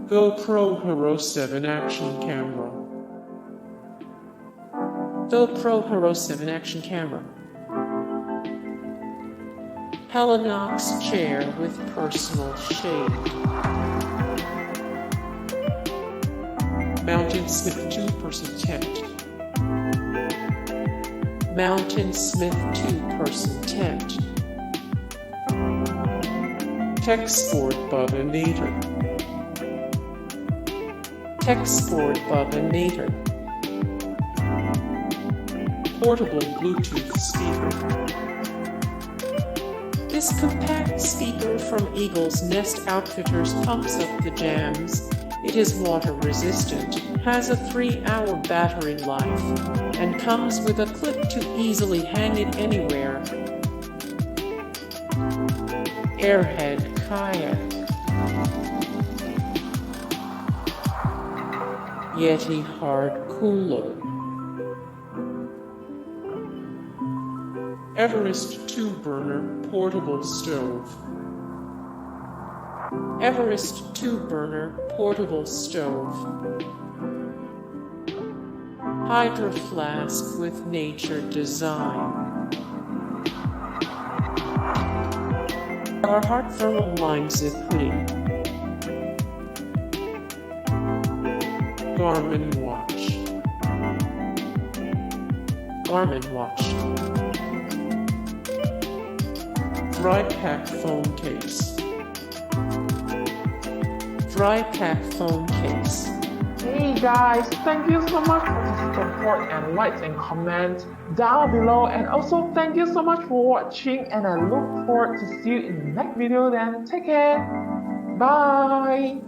GoPro Hero 7 Action Camera. GoPro Hero 7 Action Camera. Helinox chair with personal shade. Mountain Smith 2-person tent. Mountain Smith 2-person tent. Texsport Bug-A-Nator. Texsport Bug-A-Nator. Portable Bluetooth speaker. This compact speaker from Eagle's Nest Outfitters pumps up the jams. It is water resistant, has a 3-hour battery life, and comes with a clip to easily hang it anywhere. Airhead Kayak. Yeti hard cooler. Everest 2-burner portable stove. Everest 2-burner portable stove. Hydroflask with nature design. Carhartt thermal line zip hoodie. Garmin Watch. Garmin Watch. DryPack phone case. DryPack phone case. Hey guys, thank you so much for the support and likes and comments down below, and also thank you so much for watching, and I look forward to see you in the next video. Then take care. Bye.